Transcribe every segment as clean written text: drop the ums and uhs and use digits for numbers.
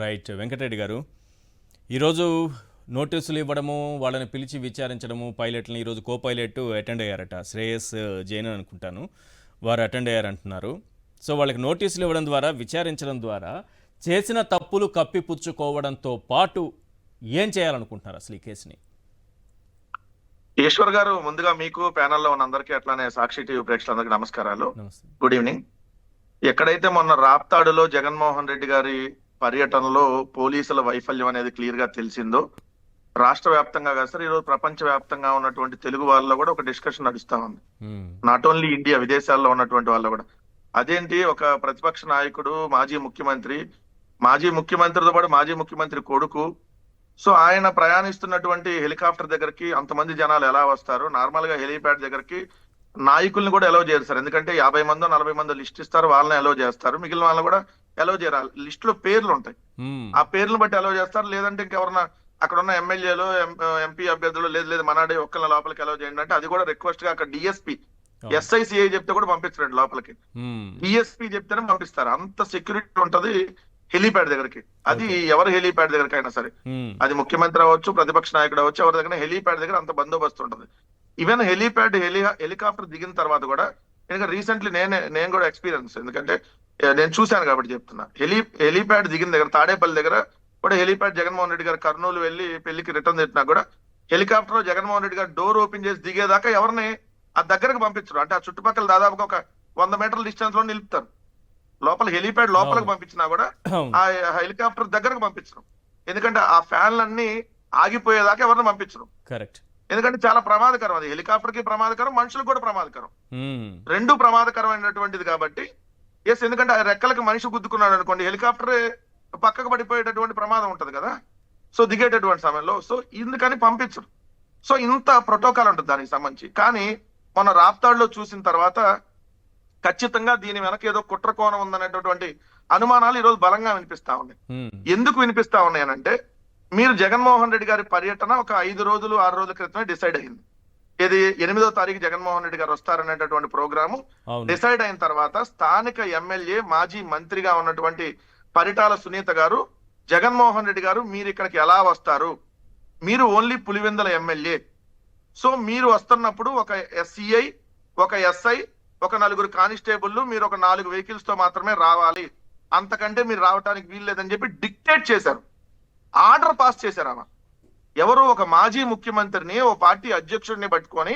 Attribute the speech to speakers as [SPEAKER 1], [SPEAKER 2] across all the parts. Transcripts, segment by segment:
[SPEAKER 1] Right. Venkatareddy గారు, ఈరోజు నోటీసులు ఇవ్వడము, వాళ్ళని పిలిచి విచారించడము, పైలట్ని ఈరోజు కో పైలట్ అటెండ్ అయ్యారట. శ్రేయస్ జైన్ అనుకుంటాను, వారు అటెండ్ అయ్యారంటున్నారు. సో వాళ్ళకి నోటీసులు ఇవ్వడం ద్వారా, విచారించడం ద్వారా చేసిన తప్పులు కప్పిపుచ్చుకోవడంతో పాటు ఏం చేయాలనుకుంటున్నారు అసలు ఈ కేసుని?
[SPEAKER 2] ఈశ్వర్ గారు, ముందుగా మీకు ప్యానల్లో ఉన్న అందరికీ, అట్లానే సాక్షి టీవీ ప్రేక్షకులందరికీ నమస్కారాలు.
[SPEAKER 1] నమస్తే.
[SPEAKER 2] Good evening. ఎక్కడైతే మొన్న రాప్తాడులో జగన్మోహన్ రెడ్డి గారి పర్యటనలో పోలీసుల వైఫల్యం అనేది క్లియర్ గా తెలిసిందో, రాష్ట్ర వ్యాప్తంగా కాదు సార్, ఈరోజు ప్రపంచ వ్యాప్తంగా ఉన్నటువంటి తెలుగు వాళ్ళలో కూడా ఒక డిస్కషన్ నడుస్తా ఉంది. నాట్ ఓన్లీ ఇండియా, విదేశాల్లో ఉన్నటువంటి వాళ్ళు కూడా అదేంటి, ఒక ప్రతిపక్ష నాయకుడు, మాజీ ముఖ్యమంత్రితో పాటు మాజీ ముఖ్యమంత్రి కొడుకు, సో ఆయన ప్రయాణిస్తున్నటువంటి హెలికాప్టర్ దగ్గరికి అంతమంది జనాలు ఎలా వస్తారు? నార్మల్ గా హెలిప్యాడ్ దగ్గరికి నాయకుల్ని కూడా ఎలవ్ చేయరు సార్. ఎందుకంటే 50 మందో 40 మందో లిస్ట్ ఇస్తారు, వాళ్ళని ఎలవ్ చేస్తారు, మిగిలిన వాళ్ళని కూడా ఎలవ్ చేయరు. లిస్ట్ లో పేర్లు ఉంటాయి, ఆ పేర్లను బట్టి ఎలవ్ చేస్తారు. లేదంటే ఇంకెవరన్నా అక్కడ ఉన్న ఎమ్మెల్యేలు, ఎంపీ అభ్యర్థులు, లేదు మనాడే ఒక్కళ్ళ లోపలికి ఎలవ్ చేయండి అంటే, అది కూడా రిక్వెస్ట్ గా అక్కడ డిఎస్పీ, ఎస్ఐసిఐ చెప్తే కూడా పంపించరండి లోపలికి, డిఎస్పీ చెప్తేనే పంపిస్తారు. అంత సెక్యూరిటీ ఉంటది హెలిప్యాడ్ దగ్గరికి. అది ఎవరు హెలిప్యాడ్ దగ్గరికి అయినా సరే, అది ముఖ్యమంత్రి అవ్వచ్చు, ప్రతిపక్ష నాయకుడు అవ్వచ్చు, ఎవరి దగ్గర హెలిప్యాడ్ దగ్గర అంత బందోబస్తు ఉంటది. ఈవెన్ హెలిప్యాడ్ హెలికాప్టర్ దిగిన తర్వాత కూడా, ఎందుకంటే రీసెంట్లీ నేను కూడా ఎక్స్పీరియన్స్, ఎందుకంటే నేను చూశాను కాబట్టి చెప్తున్నా. హెలిప్యాడ్ దిగిన దగ్గర, తాడేపల్లి దగ్గర కూడా హెలిప్యాడ్, జగన్మోహన్ రెడ్డి గారు కర్నూలు వెళ్ళి పెళ్లికి రిటర్న్ తెచ్చినా కూడా హెలికాప్టర్ లో జగన్మోహన్ రెడ్డి గారు డోర్ ఓపెన్ చేసి దిగేదాకా ఎవరిని ఆ దగ్గరకు పంపించరు. అంటే ఆ చుట్టుపక్కల దాదాపుగా ఒక 100 మీటర్ల డిస్టెన్స్ లో నిలుపుతారు. లోపల హెలిప్యాడ్ లోపలికి పంపించినా కూడా ఆ హెలికాప్టర్ దగ్గరకు పంపించరు. ఎందుకంటే ఆ ఫ్యాన్లన్నీ ఆగిపోయేదాకా ఎవరిని పంపించరు.
[SPEAKER 1] కరెక్ట్. ఎందుకంటే
[SPEAKER 2] చాలా ప్రమాదకరం. అది హెలికాప్టర్ కి ప్రమాదకరం, మనుషులకు కూడా ప్రమాదకరం, రెండు ప్రమాదకరమైనటువంటిది కాబట్టి. ఎస్, ఎందుకంటే ఆ రెక్కలకి మనిషి గుద్దుకున్నాడు అనుకోండి, హెలికాప్టర్ పక్కకు పడిపోయేటటువంటి ప్రమాదం ఉంటది కదా, సో దిగేటటువంటి సమయంలో. సో ఇందుకని పంపించరు. సో ఇంత ప్రోటోకాల్ ఉంటుంది దానికి సంబంధించి. కానీ మన రాప్తాడులో చూసిన తర్వాత ఖచ్చితంగా దీని వెనక ఏదో కుట్ర కోణం ఉందనేటటువంటి అనుమానాలు ఈరోజు బలంగా వినిపిస్తా ఉన్నాయి. ఎందుకు వినిపిస్తా ఉన్నాయనంటే, మీరు జగన్మోహన్ రెడ్డి గారి పర్యటన ఒక 5 రోజులు 6 రోజుల క్రితమే డిసైడ్ అయింది. ఇది 8వ తారీఖు జగన్మోహన్ రెడ్డి గారు వస్తారనేటటువంటి ప్రోగ్రాము డిసైడ్ అయిన తర్వాత, స్థానిక ఎమ్మెల్యే, మాజీ మంత్రిగా ఉన్నటువంటి పరిటాల సునీత గారు, జగన్మోహన్ రెడ్డి గారు మీరు ఇక్కడికి ఎలా వస్తారు, మీరు ఓన్లీ పులివెందుల ఎమ్మెల్యే, సో మీరు వస్తున్నప్పుడు ఒక ఎస్సీఐ, ఒక ఎస్ఐ, ఒక 4 కానిస్టేబుల్లు, మీరు ఒక 4 వెహికల్స్ తో మాత్రమే రావాలి, అంతకంటే మీరు రావడానికి వీల్లేదని చెప్పి డిక్టేట్ చేశారు. ఆర్డర్ పాస్ చేశారు. ఆమె ఎవరు? ఒక మాజీ ముఖ్యమంత్రిని, ఓ పార్టీ అధ్యక్షుడిని పట్టుకొని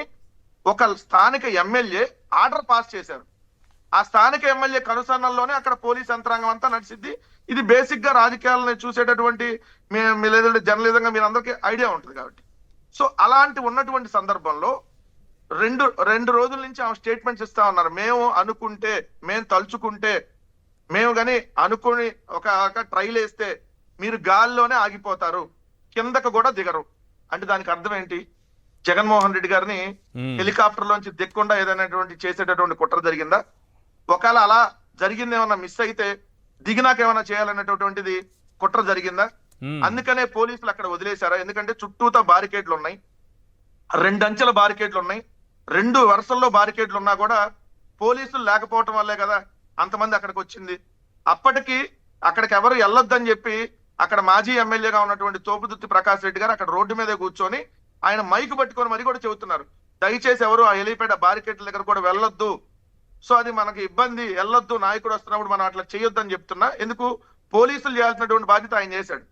[SPEAKER 2] ఒక స్థానిక ఎమ్మెల్యే ఆర్డర్ పాస్ చేశారు. ఆ స్థానిక ఎమ్మెల్యే కనుసన్నల్లోనే అక్కడ పోలీస్ యంత్రాంగం అంతా నడిచింది. ఇది బేసిక్ గా రాజకీయాలను చూసేటటువంటి లేదంటే జర్నలిజంగా మీరు అందరికీ ఐడియా ఉంటుంది కాబట్టి. సో అలాంటి ఉన్నటువంటి సందర్భంలో రెండు రోజుల నుంచి ఆమె స్టేట్మెంట్స్ ఇస్తా ఉన్నారు. మేము అనుకుంటే, మేము తలుచుకుంటే, మేము గాని అనుకుని ఒక ట్రైల్ వేస్తే మీరు గాల్లోనే ఆగిపోతారు, కిందకు కూడా దిగరు. అంటే దానికి అర్థం ఏంటి? జగన్మోహన్ రెడ్డి గారిని హెలికాప్టర్ లోంచి దిక్కుండా ఏదైనా చేసేటటువంటి కుట్ర జరిగిందా? ఒకవేళ అలా జరిగింది, ఏమన్నా మిస్ అయితే దిగినాక ఏమైనా చేయాలనేటటువంటిది కుట్ర జరిగిందా? అందుకనే పోలీసులు అక్కడ వదిలేశారా? ఎందుకంటే చుట్టూతా బారికేడ్లు ఉన్నాయి, 2 అంచెల బారికేడ్లు ఉన్నాయి, 2 వరుసల్లో బారికేడ్లు ఉన్నా కూడా పోలీసులు లేకపోవటం వల్లే కదా అంతమంది అక్కడికి వచ్చింది. అప్పటికి అక్కడికి ఎవరు వెళ్ళొద్దని చెప్పి అక్కడ మాజీ ఎమ్మెల్యేగా ఉన్నటువంటి తోపుదుర్తి ప్రకాష్ రెడ్డి గారు అక్కడ రోడ్డు మీదే కూర్చొని ఆయన మైక్ పట్టుకొని మరి కూడా చెబుతున్నారు, దయచేసి ఎవరు ఆ హెలిపేట బారికేడ్ల దగ్గర కూడా వెళ్ళొద్దు, సో అది మనకి ఇబ్బంది, వెళ్ళొద్దు, నాయకుడు వస్తున్నప్పుడు మనం అట్లా చేయొద్దని చెప్తున్నా. ఎందుకు? పోలీసులు చేయాల్సినటువంటి బాధ్యత ఆయన చేశాడు,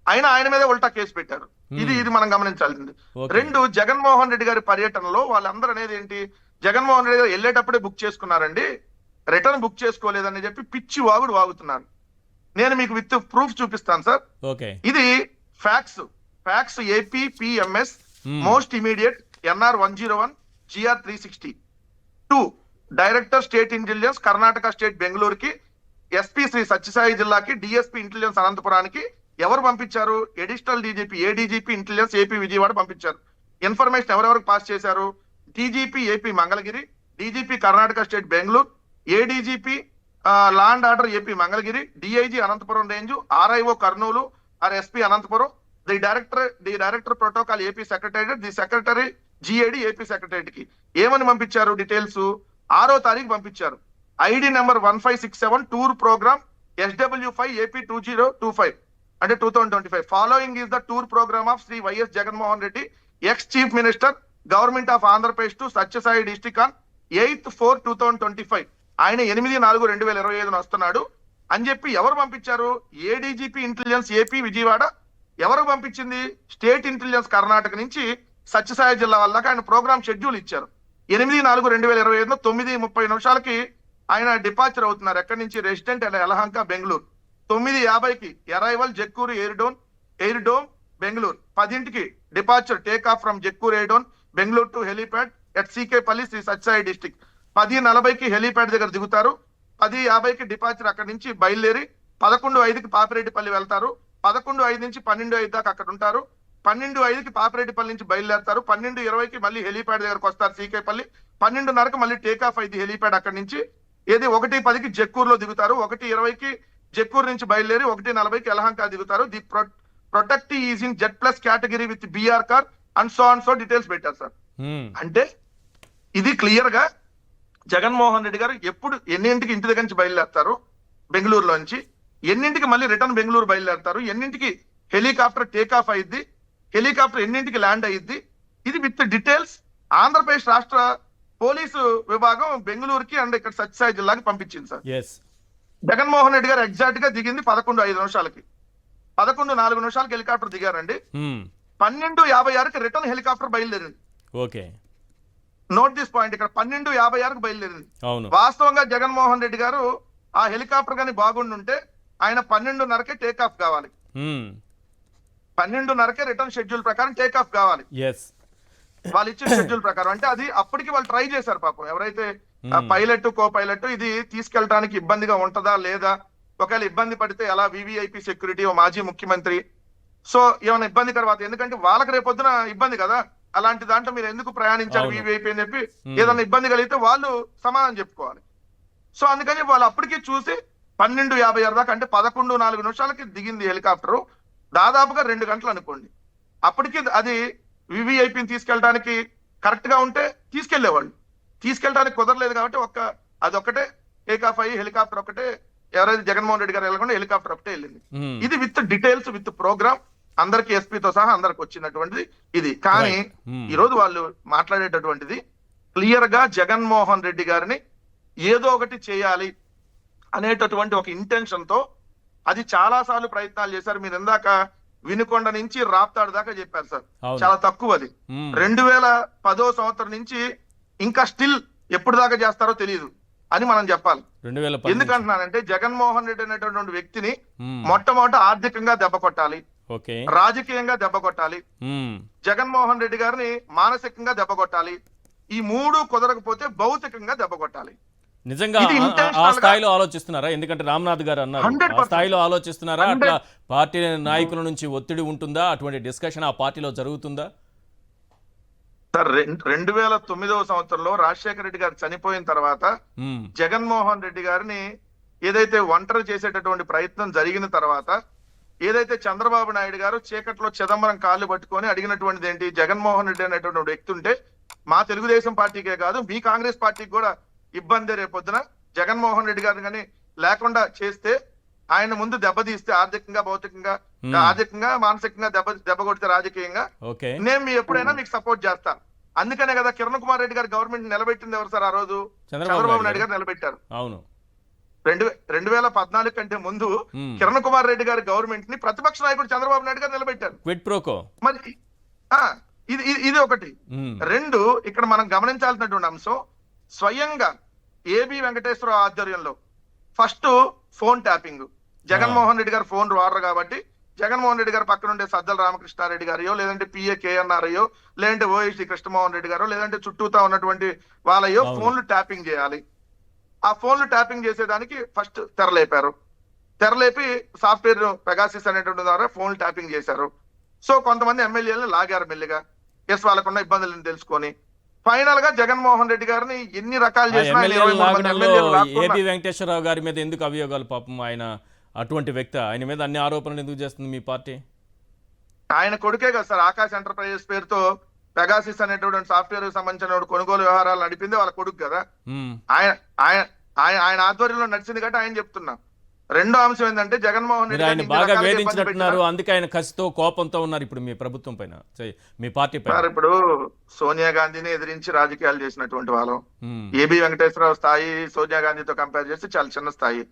[SPEAKER 2] ఆయన మీద ఉల్టా కేసు పెట్టారు. ఇది మనం గమనించాల్సింది. 2, జగన్మోహన్ రెడ్డి గారి పర్యటనలో వాళ్ళందరూ అనేది ఏంటి, జగన్మోహన్ రెడ్డి గారు వెళ్ళేటప్పుడే బుక్ చేసుకున్నారండి, రిటర్న్ బుక్ చేసుకోలేదని చెప్పి పిచ్చి వాగుతున్నారు. నేను మీకు విత్ ప్రూఫ్ చూపిస్తాను సార్. ఇది fax AP PMS most immediate NR 101 GR 360 2 director state intelligence Karnataka state బెంగళూరుకి, ఎస్పీ శ్రీ సత్యసాయి జిల్లాకి, డిఎస్పీ ఇంటెలిజెన్స్ అనంతపురానికి ఎవరు పంపించారు? Additional DGP, ADGP intelligence AP Vijayawada పంపించారు. ఇన్ఫర్మేషన్ ఎవరెవరికి పాస్ చేశారు? DGP AP Mangalagiri, DGP Karnataka state Bengaluru, ADGP law and order AP Mangalagiri, DIG Anantapuram range, RIO Kurnool R SP Anantapuram, the director protocol AP secretariat, the secretary GAD AP secretariat కి ఏమని పంపించారు? Details 6వ తారీఖు పంపించారు. ID number 1567 tour programme SW5 AP 2025 అంటే 2025. Following is the tour programme of Shri YS Jaganmohan Reddy, ex chief minister, government of Andhra Pradesh to Sathya Sai district on 8/4/2025. ఆయన 8/4/2025 వస్తున్నాడు అని చెప్పి ఎవరు పంపించారు? ఏడీజీపీ ఇంటెలిజెన్స్ ఏపీ విజయవాడ ఎవరు పంపించింది? స్టేట్ ఇంటెలిజెన్స్ కర్ణాటక నుంచి సత్యసాయి జిల్లా వాళ్ళకి ఆయన ప్రోగ్రామ్ షెడ్యూల్ ఇచ్చారు. 8/4/2025 9:30 ఆయన డిపార్చర్ అవుతున్నారు. ఎక్కడి నుంచి? Resident Yelahanka Bengaluru. 9:50 arrival Jakkur air dome Bengaluru. 10 departure take off from Jakkur air dome Bengaluru to helipad at CK Palli Shri Sathya డిస్ట్రిక్ట్. 10:40 హెలీప్యాడ్ దగ్గర దిగుతారు. 10:50 డిపార్చర్ అక్కడి నుంచి బయలుదేరి 11:05 పాపిరెడ్డిపల్లి వెళ్తారు. 11:05 నుంచి 12:05 దాకా అక్కడ ఉంటారు. 12:05 పాపిరెడ్డిపల్లి నుంచి బయలుదేరతారు. 12:20 మళ్ళీ హెలీప్యాడ్ దగ్గరకు వస్తారు సీకేపల్లి. 12:30 మళ్ళీ టేక్ ఆఫ్ అయింది హెలీప్యాడ్ అక్కడి నుంచి. 1:10 జక్కూరులో దిగుతారు. 1:20 జక్కూరు నుంచి బయలుదేరి 1:40 యలహంక దిగుతారు. The protectee is in Z plus category with BR car and so details పెట్టారు సార్. అంటే ఇది క్లియర్ గా జగన్మోహన్ రెడ్డి గారు ఎప్పుడు ఎన్నింటికి ఇంటి దగ్గర నుంచి బయలుదేరతారు బెంగళూరులో నుంచి, ఎన్నింటికి మళ్ళీ రిటర్న్ బెంగళూరు బయలుదేరతారు, ఎన్నింటికి హెలికాప్టర్ టేక్ ఆఫ్ అయ్యిద్ది, హెలికాప్టర్ ఎన్నింటికి ల్యాండ్ అయ్యిద్ది, ఇది విత్ డీటెయిల్స్ ఆంధ్రప్రదేశ్ రాష్ట్ర పోలీసు విభాగం బెంగళూరుకి అండ్ ఇక్కడ సత్యసాయి జిల్లాకి పంపించింది సార్. జగన్మోహన్ రెడ్డి గారు ఎగ్జాక్ట్ గా దిగింది 11:05. 11:04 హెలికాప్టర్ దిగారండి. 12:56 రిటర్న్ హెలికాప్టర్ బయలుదేరింది.
[SPEAKER 1] Okay,
[SPEAKER 2] note this point. ఇక్కడ 12:56 బయలుదేరింది.
[SPEAKER 1] అవును,
[SPEAKER 2] వాస్తవంగా జగన్మోహన్ రెడ్డి గారు ఆ హెలికాప్టర్ కానీ బాగుండుంటే ఆయన 12:30 టేక్ ఆఫ్ కావాలి. 12:30 రిటర్న్ షెడ్యూల్ ప్రకారం టేక్ ఆఫ్ కావాలి. వాళ్ళు ఇచ్చిన షెడ్యూల్ ప్రకారం. అంటే అది అప్పటికి వాళ్ళు ట్రై చేశారు పాపం. ఎవరైతే పైలట్ కో పైలట్ ఇది తీసుకెళ్ళడానికి ఇబ్బందిగా ఉంటదా లేదా, ఒకవేళ ఇబ్బంది పడితే ఎలా, వివిఐపి సెక్యూరిటీ, ఓ మాజీ ముఖ్యమంత్రి, సో ఏమైనా ఇబ్బంది తర్వాత, ఎందుకంటే వాళ్ళకి రేపొద్దున ఇబ్బంది కదా, అలాంటి దాంట్లో మీరు ఎందుకు ప్రయాణించారు వివిఐపి అని చెప్పి ఏదైనా ఇబ్బంది కలిగితే వాళ్ళు సమాధానం చెప్పుకోవాలి. సో అందుకని వాళ్ళు అప్పటికి చూసి 12:56 దాకా, అంటే 11:04 దిగింది హెలికాప్టర్. దాదాపుగా 2 గంటలు అనుకోండి. అప్పటికి అది వివిఐపిని తీసుకెళ్ళడానికి కరెక్ట్ గా ఉంటే తీసుకెళ్లేవాళ్ళు. తీసుకెళ్ళడానికి కుదరలేదు కాబట్టి అదొక్కటే టేక్ ఆఫ్ అయ్యి హెలికాప్టర్ ఒకటే, ఎవరైతే జగన్మోహన్ రెడ్డి గారు వెళ్ళకుండా హెలికాప్టర్ ఒకటే వెళ్ళింది. ఇది విత్ డీటెయిల్స్ విత్ ప్రోగ్రామ్ అందరికి ఎస్పీతో సహా అందరికి వచ్చినటువంటిది ఇది. కానీ ఈ రోజు వాళ్ళు మాట్లాడేటటువంటిది క్లియర్ గా జగన్మోహన్ రెడ్డి గారిని ఏదో ఒకటి చేయాలి అనేటటువంటి ఒక ఇంటెన్షన్ తో అది చాలా సార్లు ప్రయత్నాలు చేశారు. మీరు ఇందాక వినుకొండ నుంచి రాప్తాడు దాకా చెప్పారు సార్, చాలా తక్కువ అది. 2010వ సంవత్సరం నుంచి ఇంకా స్టిల్ ఎప్పుడు దాకా చేస్తారో తెలియదు అని మనం చెప్పాలి. ఎందుకంటున్నానంటే జగన్మోహన్ రెడ్డి అనేటువంటి వ్యక్తిని మొట్టమొదట ఆర్థికంగా దెబ్బ కొట్టాలి, రాజకీయంగా దెబ్బ కొట్టాలి, జగన్మోహన్ రెడ్డి గారిని మానసికంగా దెబ్బ కొట్టాలి. ఈ 3 కుదరకపోతే భౌతికంగా దెబ్బ కొట్టాలి.
[SPEAKER 1] నిజంగా ఆ స్థాయిలో ఆలోచిస్తున్నారా? ఎందుకంటే రామ్నాథ్ గారు అన్నారు, ఆ స్థాయిలో ఆలోచిస్తున్నారా? అట్లా పార్టీ నాయకుల నుంచి ఒత్తిడి ఉంటుందా? అటువంటి డిస్కషన్ ఆ పార్టీలో జరుగుతుందా?
[SPEAKER 2] సార్ 2009వ సంవత్సరంలో రాజశేఖర రెడ్డి గారు చనిపోయిన తర్వాత జగన్మోహన్ రెడ్డి గారిని ఏదైతే ఒంటరి చేసేటటువంటి ప్రయత్నం జరిగిన తర్వాత, ఏదైతే చంద్రబాబు నాయుడు గారు చీకట్లో చిదంబరం కాళ్ళు పట్టుకొని అడిగినటువంటిది ఏంటి, జగన్మోహన్ రెడ్డి అనేటువంటి వ్యక్తి ఉంటే మా తెలుగుదేశం పార్టీకే కాదు మీ కాంగ్రెస్ పార్టీకి కూడా ఇబ్బంది, రేపొద్దున జగన్మోహన్ రెడ్డి గారిని కానీ లేకుండా చేస్తే ఆయన ముందు దెబ్బతీస్తే ఆర్థికంగా భౌతికంగా ఆర్థికంగా మానసికంగా దెబ్బ కొడితే రాజకీయంగా నేను ఎప్పుడైనా మీకు సపోర్ట్ చేస్తాను. అందుకనే కదా కిరణ్ కుమార్ రెడ్డి గారు గవర్నమెంట్ నిలబెట్టింది ఎవరు సార్? ఆ రోజు చంద్రబాబు నాయుడు గారు నిలబెట్టారు.
[SPEAKER 1] అవును,
[SPEAKER 2] 2014 కంటే ముందు కిరణ్ కుమార్ రెడ్డి గారి గవర్నమెంట్ ని ప్రతిపక్ష నాయకుడు చంద్రబాబు నాయుడు గారు నిలబెట్టారు. మరి ఇది ఒకటి. 2, ఇక్కడ మనం గమనించాల్సినటువంటి అంశం, స్వయంగా ఏబి వెంకటేశ్వరరావు ఆధ్వర్యంలో first phone tapping. Jaganmohan Reddy గారు ఫోన్ వాడరు కాబట్టి జగన్మోహన్ రెడ్డి గారు పక్కన ఉండే సజ్జల రామకృష్ణారెడ్డి గారియో, లేదంటే పిఏ కేఎన్ఆర్ అయ్యో, లేదంటే ఓఎస్డి కృష్ణమోహన్ రెడ్డి గారో, లేదంటే చుట్టూతా ఉన్నటువంటి వాళ్ళయో ఫోన్లు ట్యాపింగ్ చేయాలి. ఆ ఫోన్లు ట్యాపింగ్ చేసేదానికి ఫస్ట్ తెరలేపి సాఫ్ట్వేర్ పెగాసిస్ అనేటువంటి ద్వారా ఫోన్లు ట్యాపింగ్ చేశారు. సో కొంతమంది ఎమ్మెల్యేలను లాగారు మెల్లిగా, వాళ్ళకున్న ఇబ్బందులను తెలుసుకొని. ఫైనల్ గా జగన్మోహన్ రెడ్డి గారిని ఎన్ని రకాలు చేసినా
[SPEAKER 1] ఏబి వెంకటేశ్వరరావు గారి మీద ఎందుకు అభియోగాలు? పాపం ఆయన అటువంటి వ్యక్తి, ఆయన మీద అన్ని ఆరోపణలు ఎందుకు చేస్తుంది మీ పార్టీ?
[SPEAKER 2] ఆయన కొడుకే కదా సార్ ఆకాశ్ ఎంటర్ప్రైజెస్ పేరుతో పెగాసిస్ అనేటువంటి సాఫ్ట్వేర్ సంబంధించిన కొనుగోలు వ్యవహారాలు నడిపింది వాళ్ళ కొడుకు కదా. ఆయన ఆధ్వర్యంలో నడిచింది కాబట్టి ఆయన చెప్తున్నా. రెండో అంశం ఏంటంటే జగన్మోహన్
[SPEAKER 1] మీరు
[SPEAKER 2] రెడ్డి
[SPEAKER 1] ఆయన
[SPEAKER 2] గారిని ఇన్ని
[SPEAKER 1] బాగా
[SPEAKER 2] రకాలుగా ఇబ్బంది
[SPEAKER 1] వేధించినట్టున్నారు,
[SPEAKER 2] పెట్టినా-
[SPEAKER 1] అందుకే ఆయన కసితో కోపంతో ఉన్నారు ఇప్పుడు మీ ప్రభుత్వం పైన, మీ పార్టీ పైన.
[SPEAKER 2] సార్ ఇప్పుడు సోనియా గాంధీని ఎదిరించి రాజకీయాలు చేసినటువంటి వాళ్ళం.
[SPEAKER 1] మ్మ్.
[SPEAKER 2] ఏబి వెంకటేశ్వరరావు స్థాయి సోనియా గాంధీతో కంపేర్ చేస్తే చాలా చిన్న స్థాయి.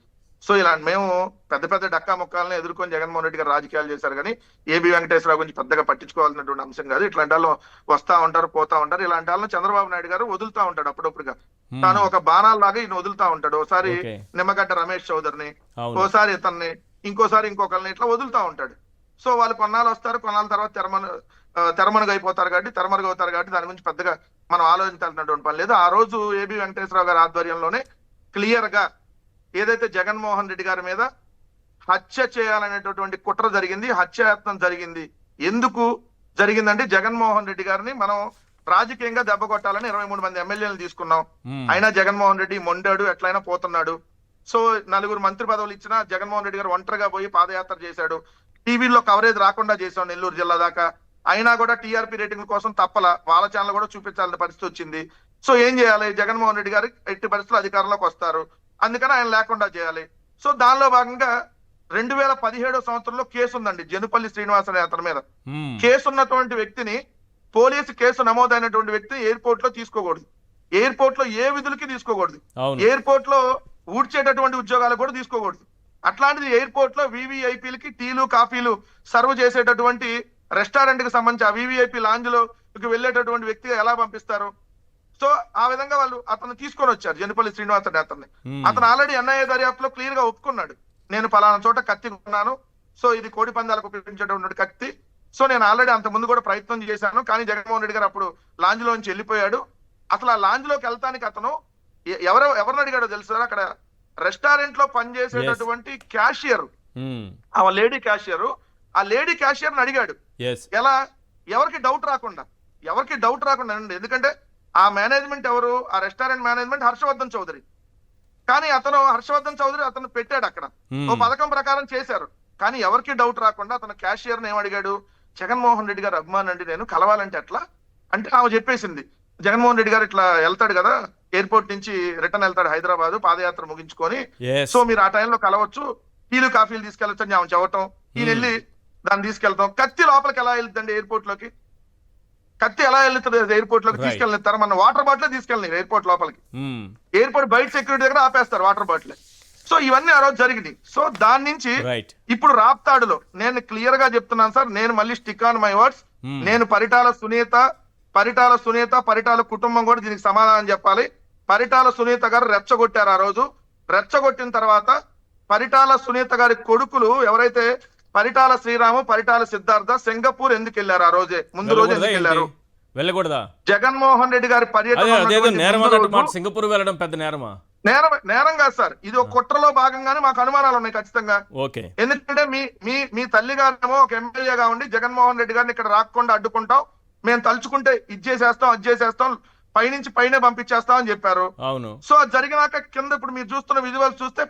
[SPEAKER 2] సో ఇలా మేము పెద్ద పెద్ద డక్కా ముక్కల్ని ఎదుర్కొని జగన్మోహన్ రెడ్డి గారు రాజకీయాలు చేశారు కానీ ఏబి వెంకటేశ్వరరావు గురించి పెద్దగా పట్టించుకోవాల్సినటువంటి అంశం కాదు. ఇట్లాంటి వాళ్ళు వస్తా ఉంటారు, పోతా ఉంటారు. ఇలాంటి వాళ్ళని చంద్రబాబు నాయుడు గారు వదులుతా ఉంటాడు అప్పుడప్పుడుగా. తాను ఒక బాణాల్లాగా ఈయన వదులుతా ఉంటాడు. ఒకసారి
[SPEAKER 1] ఓకే.
[SPEAKER 2] నిమ్మగడ్డ రమేష్ చౌదరిని,
[SPEAKER 1] అవును.
[SPEAKER 2] ఓసారి ఇతన్ని, ఇంకోసారి ఇంకొకరిని ఇట్లా వదులుతా ఉంటాడు. సో వాళ్ళు కొన్నాళ్ళు వస్తారు, కొన్నాళ్ళ తర్వాత తెరమనుగు అయిపోతారు కాబట్టి తెరమరుగు అవుతారు కాబట్టి దాని గురించి పెద్దగా మనం ఆలోచించాల్సినటువంటి పని లేదు. ఆ రోజు ఏబి వెంకటేశ్వరరావు గారి ఆధ్వర్యంలోనే క్లియర్ గా ఏదైతే జగన్మోహన్ రెడ్డి గారి మీద హత్య చేయాలనేటటువంటి కుట్ర జరిగింది, హత్యాయత్నం జరిగింది. ఎందుకు జరిగిందంటే జగన్మోహన్ రెడ్డి గారిని మనం రాజకీయంగా దెబ్బ కొట్టాలని 23 మంది ఎమ్మెల్యేలను తీసుకున్నాం.
[SPEAKER 1] మ్మ్.
[SPEAKER 2] అయినా జగన్మోహన్ రెడ్డి మొండాడు, ఎట్లయినా పోతున్నాడు. సో 4 మంత్రి పదవులు ఇచ్చినా జగన్మోహన్ రెడ్డి గారు ఒంటరిగా పోయి పాదయాత్ర చేశాడు. టీవీలో కవరేజ్ రాకుండా చేశాం నెల్లూరు జిల్లా దాకా. అయినా కూడా టీఆర్పీ రేటింగ్ కోసం తప్పల, వాళ్ళ ఛానల్ కూడా చూపించాల్సిన పరిస్థితి వచ్చింది. సో ఏం చేయాలి, జగన్మోహన్ రెడ్డి గారు ఎట్టి పరిస్థితుల్లో అధికారంలోకి వస్తారు, అందుకని ఆయన లేకుండా చేయాలి. సో దానిలో భాగంగా 2017 సంవత్సరంలో కేసు ఉందండి జనుపల్లి శ్రీనివాస అనే అతని మీద.
[SPEAKER 1] మ్మ్.
[SPEAKER 2] కేసు ఉన్నటువంటి వ్యక్తిని, పోలీసు కేసు నమోదైనటువంటి వ్యక్తిని ఎయిర్పోర్ట్ లో తీసుకోకూడదు, ఎయిర్పోర్ట్ లో ఏ విధులకి తీసుకోకూడదు,
[SPEAKER 1] అవును.
[SPEAKER 2] ఎయిర్పోర్ట్ లో ఊడ్చేటటువంటి ఉద్యోగాలు కూడా తీసుకోకూడదు. అట్లాంటిది ఎయిర్పోర్ట్ లో వివిఐపీలకి టీలు కాఫీలు సర్వ్ చేసేటటువంటి రెస్టారెంట్ కి సంబంధించి ఆ వివిఐపీ లాంజ్ లోకి వెళ్ళేటటువంటి వ్యక్తిగా ఎలా పంపిస్తారు? సో ఆ విధంగా వాళ్ళు అతను తీసుకొని వచ్చారు జనపల్లి శ్రీనివాస అనే అతన్ని.
[SPEAKER 1] మ్మ్.
[SPEAKER 2] అతను ఆల్రెడీ ఎన్ఐఏ దర్యాప్తులో క్లియర్ గా ఒప్పుకున్నాడు, నేను పలానా చోట కత్తి కొన్నాను, సో ఇది కోడి పందాలకు ఉపయోగించేటటువంటి కత్తి, సో నేను ఆల్రెడీ అంత ముందు కూడా ప్రయత్నం చేశాను, కానీ జగన్మోహన్ రెడ్డి గారు అప్పుడు లాంజ్ లోంచి వెళ్ళిపోయాడు. అసలు ఆ లాంజ్ లోకి వెళ్తానికి అతను ఎవరిని అడిగాడో తెలుసా? అక్కడ రెస్టారెంట్ లో పనిచేసేటటువంటి క్యాషియర్,
[SPEAKER 1] మ్మ్.
[SPEAKER 2] ఆ లేడీ క్యాషియర్, ఆ లేడీ క్యాషియర్ అడిగాడు.
[SPEAKER 1] Yes.
[SPEAKER 2] ఎలా? ఎవరికి డౌట్ రాకుండా అండి. ఎందుకంటే ఆ మేనేజ్మెంట్ ఎవరు? ఆ రెస్టారెంట్ మేనేజ్మెంట్ హర్షవర్ధన్ చౌదరి. కానీ హర్షవర్ధన్ చౌదరి అతను పెట్టాడు అక్కడ,
[SPEAKER 1] మ్మ్.
[SPEAKER 2] ఓ పథకం ప్రకారం చేశారు. కానీ ఎవరికి డౌట్ రాకుండా అతను క్యాషియర్ ఏం అడిగాడు, జగన్మోహన్ రెడ్డి గారు అభిమాని అండి నేను, కలవాలంటే ఎట్లా అంటే ఆమె చెప్పేసింది, జగన్మోహన్ రెడ్డి గారు ఇట్లా వెళ్తాడు కదా ఎయిర్పోర్ట్ నుంచి రిటర్న్ వెళ్తాడు హైదరాబాద్ పాదయాత్ర ముగించుకొని,
[SPEAKER 1] Yes.
[SPEAKER 2] సో మీరు ఆ టైంలో కలవచ్చు, టీలు కాఫీలు తీసుకెళ్ళొచ్చు అని ఆమె చెప్పటం, ఈయన వెళ్ళి దాన్ని తీసుకెళ్తాం. కత్తి లోపలికి ఎలా వెళ్తుందండి ఎయిర్పోర్ట్ లోకి? కత్తి ఎలా వెళ్తుంది ఎయిర్పోర్ట్ లోకి?
[SPEAKER 1] Right.
[SPEAKER 2] తీసుకెళ్ళిస్తారు, మన వాటర్ బాటిల్ తీసుకెళ్ళినారు ఎయిర్పోర్ట్ లోపలికి.
[SPEAKER 1] మ్మ్.
[SPEAKER 2] ఎయిర్పోర్ట్ బయట సెక్యూరిటీ దగ్గర ఆపేస్తారు వాటర్ బాటిల్. సో ఇవన్నీ ఆ రోజు జరిగినాయి. సో దాని నుంచి
[SPEAKER 1] రైట్.
[SPEAKER 2] ఇప్పుడు రాప్తాడులో నేను క్లియర్ గా చెప్తున్నాను సార్, నేను మళ్ళీ stick on my words.
[SPEAKER 1] Hmm.
[SPEAKER 2] నేను పరిటాల సునీత పరిటాల కుటుంబం కూడా దీనికి సమాధానం చెప్పాలి. పరిటాల సునీత గారు రెచ్చగొట్టారు ఆ రోజు. రెచ్చగొట్టిన తర్వాత పరిటాల సునీత గారి కొడుకులు ఎవరైతే పరిటాల శ్రీరాము, పరిటాల సిద్ధార్థ సింగపూర్ ఎందుకు వెళ్ళారు? ఆ రోజే ముందు రోజు
[SPEAKER 1] వెళ్ళకూడదా
[SPEAKER 2] ఎందుకు వెళ్ళారు?
[SPEAKER 1] ఏంటి? వెళ్ళకూడదా?
[SPEAKER 2] జగన్మోహన్ రెడ్డి గారి పర్యటన
[SPEAKER 1] అదేదో
[SPEAKER 2] ఉన్నటువంటి
[SPEAKER 1] నేరం
[SPEAKER 2] ముందు
[SPEAKER 1] అన్నట్టు మాట,
[SPEAKER 2] రోజు-
[SPEAKER 1] సింగపూర్ వెళ్ళడం పెద్ద నేరమా?
[SPEAKER 2] నేరం కాదు సార్, ఇది ఒక కుట్రలో భాగంగానే మాకు అనుమానాలు ఉన్నాయి ఖచ్చితంగా.
[SPEAKER 1] ఓకే.
[SPEAKER 2] ఎందుకంటే మీ తల్లి గారేమో ఒక ఎమ్మెల్యేగా ఉండి జగన్మోహన్ రెడ్డి గారిని ఇక్కడ రాకుండా అడ్డుకుంటాం, మేము తలుచుకుంటే ఇది చేసేస్తాం అది చేసేస్తాం, పైనుంచి పైనే పంపించేస్తాం అని చెప్పారు.
[SPEAKER 1] అవును.
[SPEAKER 2] సో అది జరిగినాక కింద ఇప్పుడు మీరు చూస్తున్న విజువల్స్ చూస్తే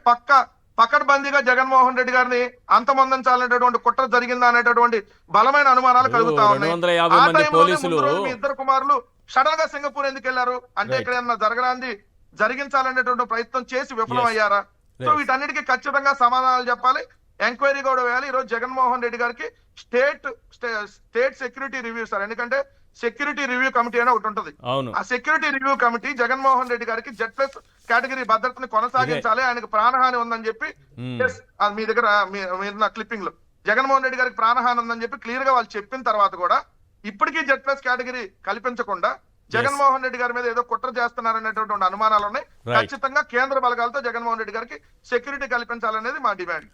[SPEAKER 2] పకడ్బందీగా జగన్మోహన్ రెడ్డి గారిని అంతమొందించాలనేటటువంటి కుట్ర జరిగిందా అనేటటువంటి బలమైన అనుమానాలు కలుగుతా ఉన్నాయి.
[SPEAKER 1] 250
[SPEAKER 2] ఆ
[SPEAKER 1] మంది
[SPEAKER 2] టైంలోనే
[SPEAKER 1] పోలీసులు
[SPEAKER 2] ముందు రోజు మీ ఇద్దరు కుమారులు సడన్ గా సింగపూర్ ఎందుకు వెళ్ళారు అంటే
[SPEAKER 1] Right.
[SPEAKER 2] ఇక్కడ ఏమన్నా జరగరాంది జరిగించాలనేటువంటి ప్రయత్నం చేసి విఫలం
[SPEAKER 1] Yes.
[SPEAKER 2] అయ్యారా? So
[SPEAKER 1] Right.
[SPEAKER 2] వీటన్నిటికీ ఖచ్చితంగా సమాధానాలు చెప్పాలి, ఎంక్వైరీ కూడా వేయాలి. ఈ రోజు జగన్మోహన్ రెడ్డి గారికి స్టేట్ సెక్యూరిటీ రివ్యూ సార్, ఎందుకంటే సెక్యూరిటీ రివ్యూ కమిటీ అని ఒకటి ఉంటుంది.
[SPEAKER 1] అవును.
[SPEAKER 2] ఆ security review committee Jaganmohan Reddy గారికి Z+ కేటగిరీ భద్రతని కొనసాగించాలి, ఆయనకు ప్రాణహాని ఉందని చెప్పి
[SPEAKER 1] మ్మ్.
[SPEAKER 2] yes, అది మీ దగ్గర మీరు నా క్లిప్పింగ్ లో జగన్మోహన్ రెడ్డి గారికి ప్రాణహాని ఉందని చెప్పి క్లియర్ గా వాళ్ళు చెప్పిన తర్వాత కూడా ఇప్పటికీ Z+ కేటగిరీ కల్పించకుండా జగన్మోహన్ రెడ్డి గారి మీద ఏదో కుట్ర చేస్తున్నారనేటటువంటి అనుమానాలు ఉన్నాయి.
[SPEAKER 1] Right.
[SPEAKER 2] ఖచ్చితంగా కేంద్ర బలగాలతో జగన్మోహన్ రెడ్డి గారికి సెక్యూరిటీ కల్పించాలనేది మా డిమాండ్.